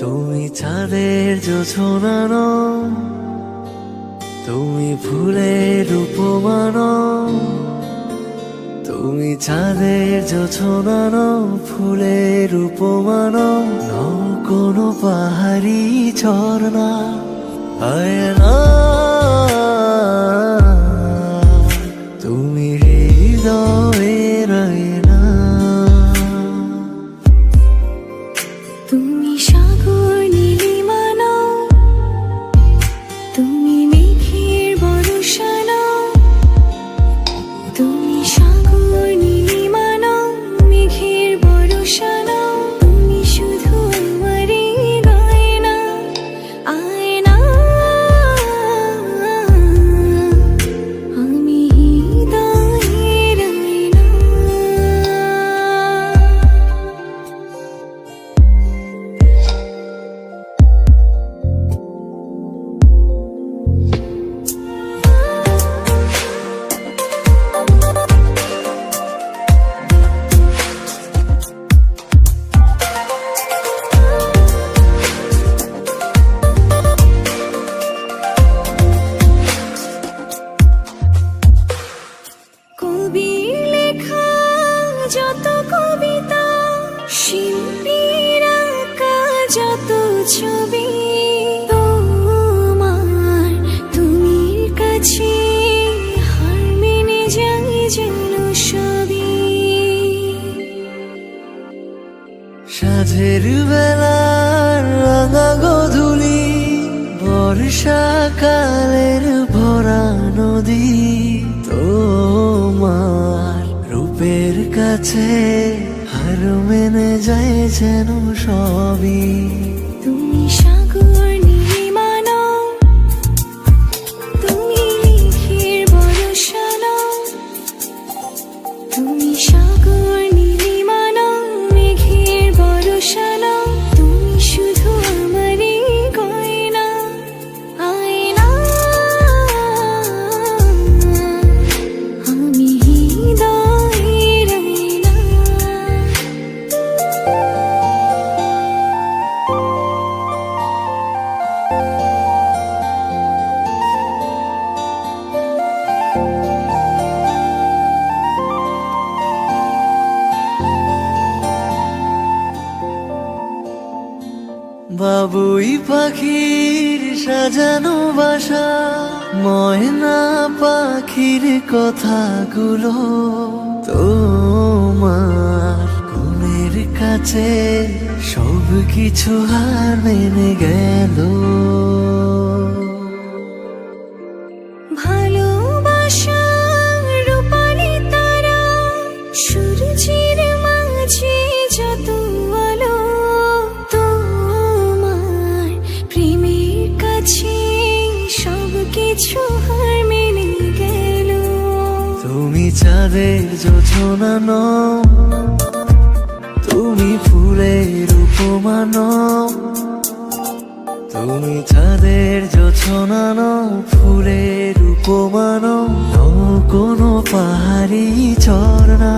তুমি চাঁদের জোছনা নও, তুমি ফুলের উপমান। তুমি চাঁদের জোছনা নও, ফুলের উপমান। নও কোনো পাহাড়ি ঝর্ণা, আয়না। তুমি হৃদয়ের আয়না। তুমি সাগর নীলিমা নও, তুমি মেঘের বর্ষা নও। তুমি সাগর নীলিমা নও, মেঘের বর্ষা নও। তুমি শুধু আমারই গয়না, আয়না। আমি হৃদয়ের আয়না। কবির লেখা যত কবিতা, শিল্পীর আঁকা যত ছবি, তোমার তুমির কাছে হার মেনে যাই যেন সবই। সাঁঝের বেলার রাঙা গোধূলি, বর্ষাকালের ভরা নদী। তোমার রূপের কাছে হার মেনে যায় যেন সবই। তুমি সাগর নীলিমা নও, তুমি মেঘের বর্ষা নও। তুমি সাগর নীলিমা নও, মেঘের বর্ষা নও। তুমি শুধু আমারই গয়না, আয়না। আমি হৃদয়ের আয়না। বাবুই পাখির সাজানো বাসা, ময়না পাখির কথাগুলো তোমার গুণের কাছে সব কিছু হার মেনে গেল। ভালোবাসা রূপালি তারা, সূর্যের মাঝে যত আলো। তোমার প্রেমের কাছে সব কিছু হার মেনে গেল। তুমি চাঁদের জোছনা নও, তুমি ফুলের উপমান। তুমি চাঁদের জোছনা নও, ফুলের উপমান। নও কোনো পাহাড়ি ঝর্ণা।